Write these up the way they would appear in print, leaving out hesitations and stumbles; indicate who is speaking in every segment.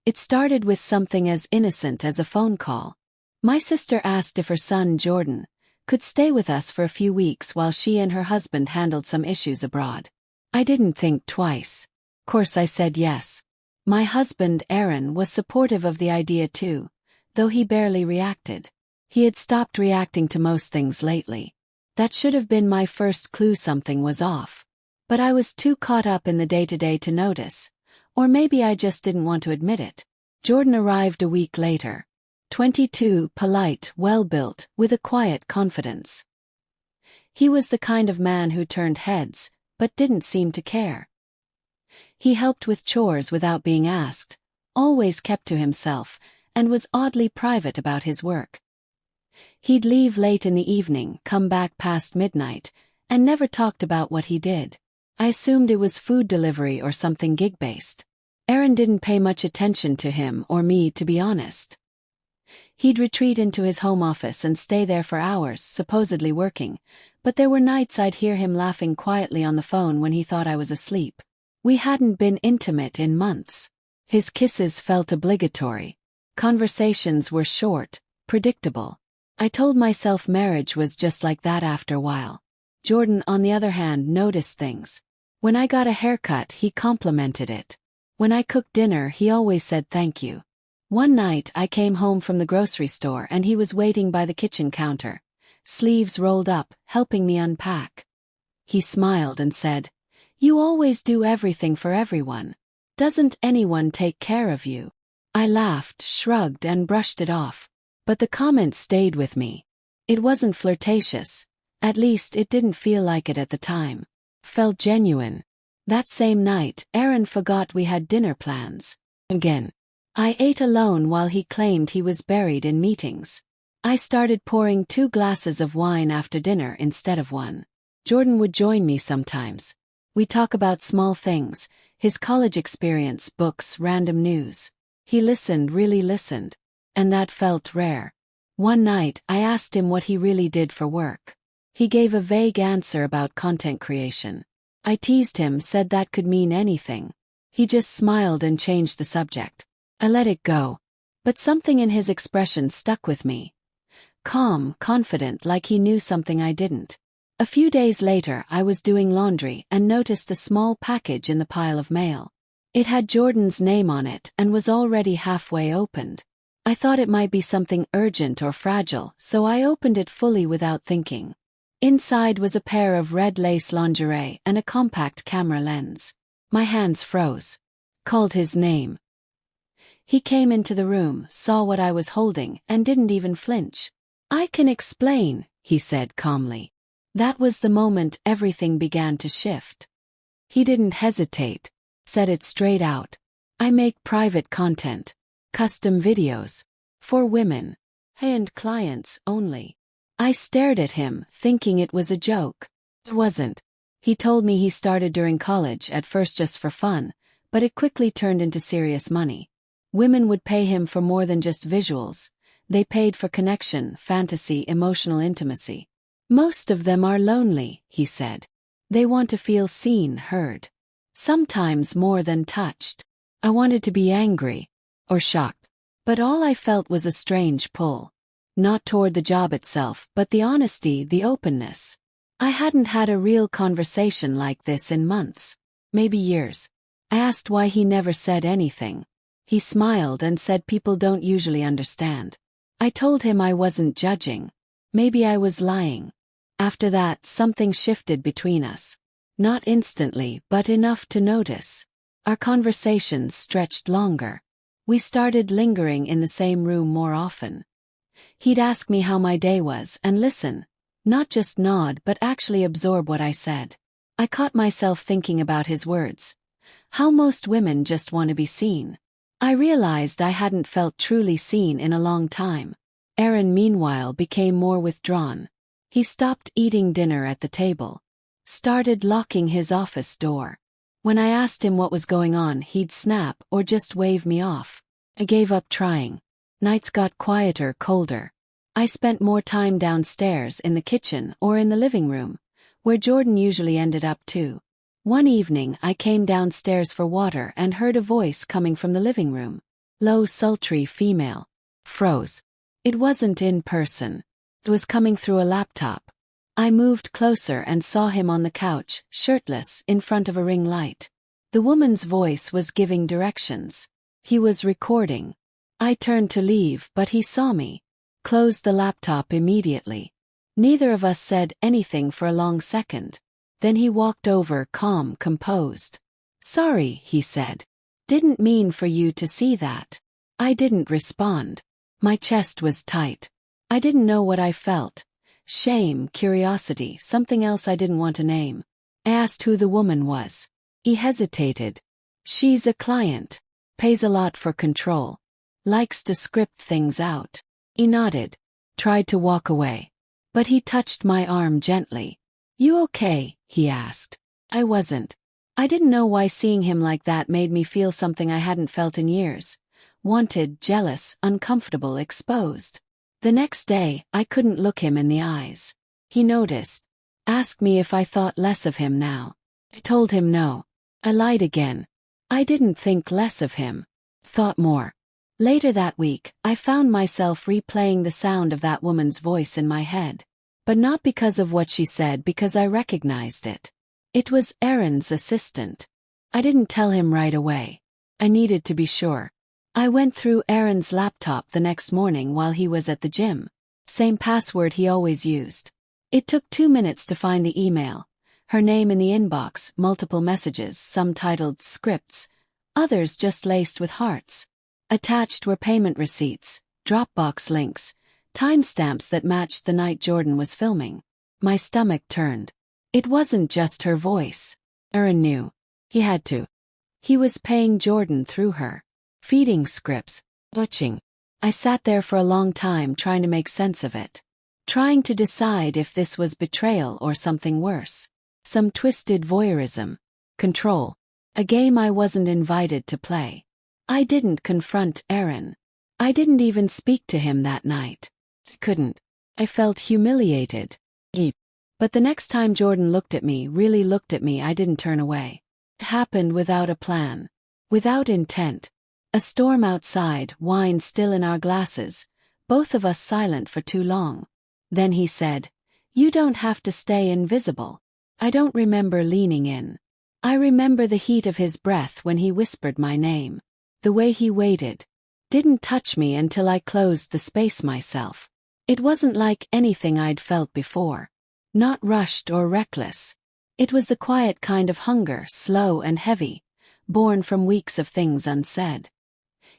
Speaker 1: It started with something as innocent as a phone call. My sister asked if her son, Jordan, could stay with us for a few weeks while she and her husband handled some issues abroad. I didn't think twice. Of course I said yes. My husband, Aaron, was supportive of the idea too, though he barely reacted. He had stopped reacting to most things lately. That should have been my first clue something was off. But I was too caught up in the day-to-day to notice. Or maybe I just didn't want to admit it. Jordan arrived a week later. 22, polite, well-built, with a quiet confidence. He was the kind of man who turned heads, but didn't seem to care. He helped with chores without being asked, always kept to himself, and was oddly private about his work. He'd leave late in the evening, come back past midnight, and never talked about what he did. I assumed it was food delivery or something gig-based. Aaron didn't pay much attention to him or me, to be honest. He'd retreat into his home office and stay there for hours, supposedly working, but there were nights I'd hear him laughing quietly on the phone when he thought I was asleep. We hadn't been intimate in months. His kisses felt obligatory. Conversations were short, predictable. I told myself marriage was just like that after a while. Jordan, on the other hand, noticed things. When I got a haircut, he complimented it. When I cooked dinner, he always said thank you. One night I came home from the grocery store and he was waiting by the kitchen counter, sleeves rolled up, helping me unpack. He smiled and said, "You always do everything for everyone. Doesn't anyone take care of you?" I laughed, shrugged, and brushed it off. But the comment stayed with me. It wasn't flirtatious. At least it didn't feel like it at the time. Felt genuine. That same night, Aaron forgot we had dinner plans. Again. I ate alone while he claimed he was buried in meetings. I started pouring 2 glasses of wine after dinner instead of 1. Jordan would join me sometimes. We'd talk about small things, his college experience, books, random news. He listened, really listened. And that felt rare. One night, I asked him what he really did for work. He gave a vague answer about content creation. I teased him, said that could mean anything. He just smiled and changed the subject. I let it go. But something in his expression stuck with me. Calm, confident, like he knew something I didn't. A few days later, I was doing laundry and noticed a small package in the pile of mail. It had Jordan's name on it and was already halfway opened. I thought it might be something urgent or fragile, so I opened it fully without thinking. Inside was a pair of red lace lingerie and a compact camera lens. My hands froze. Called his name. He came into the room, saw what I was holding, and didn't even flinch. "I can explain," he said calmly. That was the moment everything began to shift. He didn't hesitate. Said it straight out. "I make private content. Custom videos. For women. And clients only." I stared at him, thinking it was a joke. It wasn't. He told me he started during college, at first just for fun, but it quickly turned into serious money. Women would pay him for more than just visuals. They paid for connection, fantasy, emotional intimacy. "Most of them are lonely," he said. "They want to feel seen, heard. Sometimes more than touched." I wanted to be angry. Or shocked. But all I felt was a strange pull. Not toward the job itself, but the honesty, the openness. I hadn't had a real conversation like this in months. Maybe years. I asked why he never said anything. He smiled and said people don't usually understand. I told him I wasn't judging. Maybe I was lying. After that, something shifted between us. Not instantly, but enough to notice. Our conversations stretched longer. We started lingering in the same room more often. He'd ask me how my day was and listen, not just nod but actually absorb what I said. I caught myself thinking about his words. How most women just want to be seen. I realized I hadn't felt truly seen in a long time. Aaron, meanwhile, became more withdrawn. He stopped eating dinner at the table. Started locking his office door. When I asked him what was going on, he'd snap or just wave me off. I gave up trying. Nights got quieter, colder. I spent more time downstairs in the kitchen or in the living room, where Jordan usually ended up too. One evening I came downstairs for water and heard a voice coming from the living room. Low, sultry female. Froze. It wasn't in person. It was coming through a laptop. I moved closer and saw him on the couch, shirtless, in front of a ring light. The woman's voice was giving directions. He was recording. I turned to leave, but he saw me. Closed the laptop immediately. Neither of us said anything for a long second. Then he walked over, calm, composed. "Sorry," he said. "Didn't mean for you to see that." I didn't respond. My chest was tight. I didn't know what I felt. Shame, curiosity, something else I didn't want to name. I asked who the woman was. He hesitated. "She's a client. Pays a lot for control. Likes to script things out." He nodded. Tried to walk away. But he touched my arm gently. "You okay?" he asked. I wasn't. I didn't know why seeing him like that made me feel something I hadn't felt in years. Wanted, jealous, uncomfortable, exposed. The next day, I couldn't look him in the eyes. He noticed. Asked me if I thought less of him now. I told him no. I lied again. I didn't think less of him. Thought more. Later that week, I found myself replaying the sound of that woman's voice in my head. But not because of what she said, because I recognized it. It was Aaron's assistant. I didn't tell him right away. I needed to be sure. I went through Aaron's laptop the next morning while he was at the gym. Same password he always used. It took 2 minutes to find the email. Her name in the inbox, multiple messages, some titled scripts, others just laced with hearts. Attached were payment receipts, Dropbox links, timestamps that matched the night Jordan was filming. My stomach turned. It wasn't just her voice. Aaron knew. He had to. He was paying Jordan through her. Feeding scripts. Watching. I sat there for a long time trying to make sense of it. Trying to decide if this was betrayal or something worse. Some twisted voyeurism. Control. A game I wasn't invited to play. I didn't confront Aaron. I didn't even speak to him that night. I couldn't. I felt humiliated. But the next time Jordan looked at me, really looked at me, I didn't turn away. It happened without a plan. Without intent. A storm outside, wine still in our glasses, both of us silent for too long. Then he said, "You don't have to stay invisible." I don't remember leaning in. I remember the heat of his breath when he whispered my name. The way he waited. Didn't touch me until I closed the space myself. It wasn't like anything I'd felt before. Not rushed or reckless. It was the quiet kind of hunger, slow and heavy, born from weeks of things unsaid.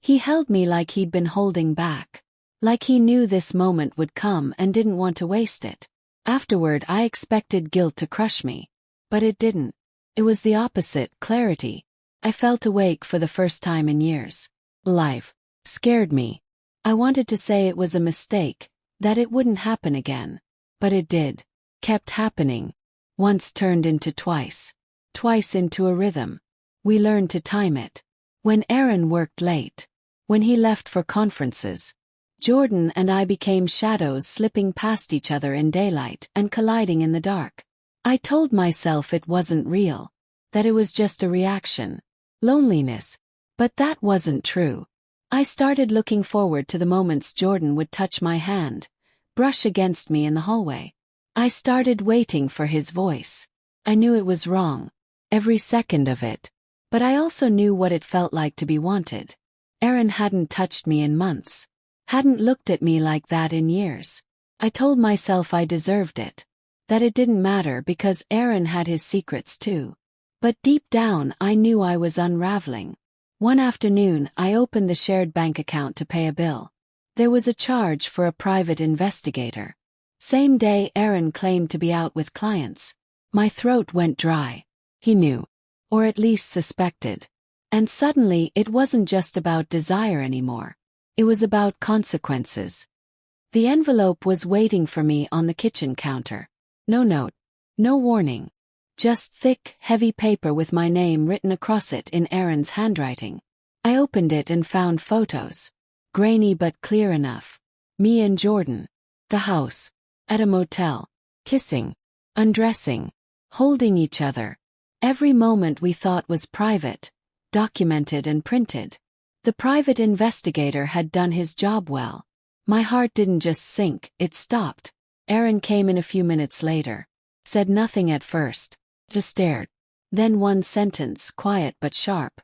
Speaker 1: He held me like he'd been holding back. Like he knew this moment would come and didn't want to waste it. Afterward, I expected guilt to crush me. But it didn't. It was the opposite, clarity. I felt awake for the first time in years. Life scared me. I wanted to say it was a mistake, that it wouldn't happen again. But it did. Kept happening. Once turned into twice. Twice into a rhythm. We learned to time it. When Aaron worked late. When he left for conferences. Jordan and I became shadows slipping past each other in daylight and colliding in the dark. I told myself it wasn't real. That it was just a reaction. Loneliness. But that wasn't true. I started looking forward to the moments Jordan would touch my hand, brush against me in the hallway. I started waiting for his voice. I knew it was wrong. Every second of it. But I also knew what it felt like to be wanted. Aaron hadn't touched me in months. Hadn't looked at me like that in years. I told myself I deserved it. That it didn't matter because Aaron had his secrets too. But deep down I knew I was unraveling. One afternoon I opened the shared bank account to pay a bill. There was a charge for a private investigator. Same day Aaron claimed to be out with clients. My throat went dry. He knew. Or at least suspected. And suddenly it wasn't just about desire anymore. It was about consequences. The envelope was waiting for me on the kitchen counter. No note. No warning. Just thick, heavy paper with my name written across it in Aaron's handwriting. I opened it and found photos. Grainy but clear enough. Me and Jordan. The house. At a motel. Kissing. Undressing. Holding each other. Every moment we thought was private. Documented and printed. The private investigator had done his job well. My heart didn't just sink, it stopped. Aaron came in a few minutes later. Said nothing at first. Just stared. Then one sentence, quiet but sharp.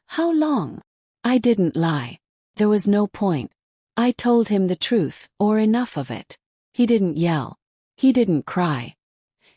Speaker 1: How long? I didn't lie. There was no point. I told him the truth, or enough of it. He didn't yell. He didn't cry.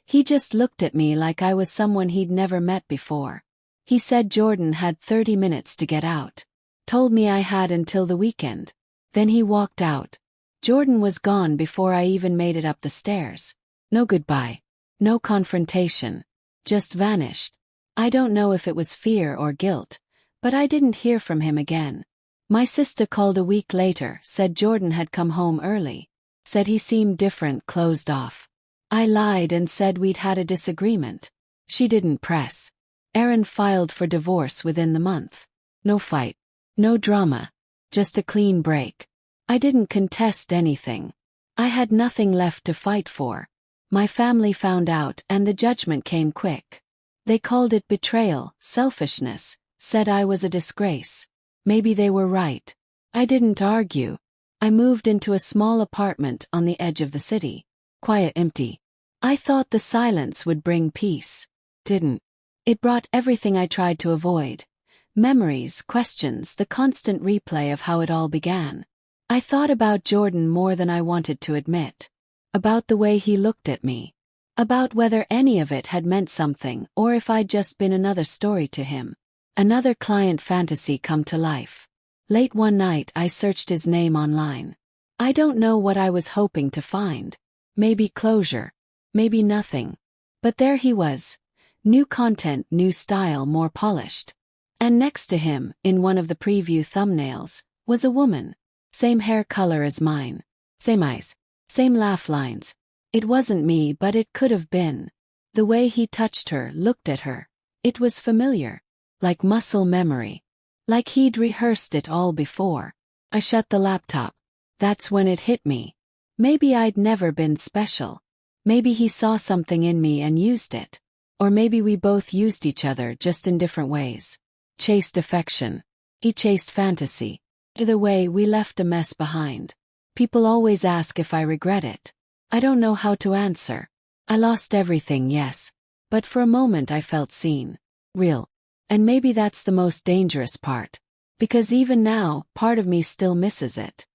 Speaker 1: He just looked at me like I was someone he'd never met before. He said Jordan had 30 minutes to get out. Told me I had until the weekend. Then he walked out. Jordan was gone before I even made it up the stairs. No goodbye. No confrontation. Just vanished. I don't know if it was fear or guilt, but I didn't hear from him again. My sister called a week later, said Jordan had come home early. Said he seemed different, closed off. I lied and said we'd had a disagreement. She didn't press. Aaron filed for divorce within the month. No fight. No drama. Just a clean break. I didn't contest anything. I had nothing left to fight for. My family found out and the judgment came quick. They called it betrayal, selfishness, said I was a disgrace. Maybe they were right. I didn't argue. I moved into a small apartment on the edge of the city. Quiet, empty. I thought the silence would bring peace. Didn't. It brought everything I tried to avoid. Memories, questions, the constant replay of how it all began. I thought about Jordan more than I wanted to admit. About the way he looked at me. About whether any of it had meant something or if I'd just been another story to him. Another client fantasy come to life. Late one night I searched his name online. I don't know what I was hoping to find. Maybe closure. Maybe nothing. But there he was. New content, new style, more polished. And next to him, in one of the preview thumbnails, was a woman. Same hair color as mine. Same eyes. Same laugh lines. It wasn't me, but it could have been. The way he touched her, looked at her. It was familiar. Like muscle memory. Like he'd rehearsed it all before. I shut the laptop. That's when it hit me. Maybe I'd never been special. Maybe he saw something in me and used it. Or maybe we both used each other, just in different ways. Chased affection. He chased fantasy. Either way, we left a mess behind. People always ask if I regret it. I don't know how to answer. I lost everything, yes. But for a moment I felt seen. Real. And maybe that's the most dangerous part. Because even now, part of me still misses it.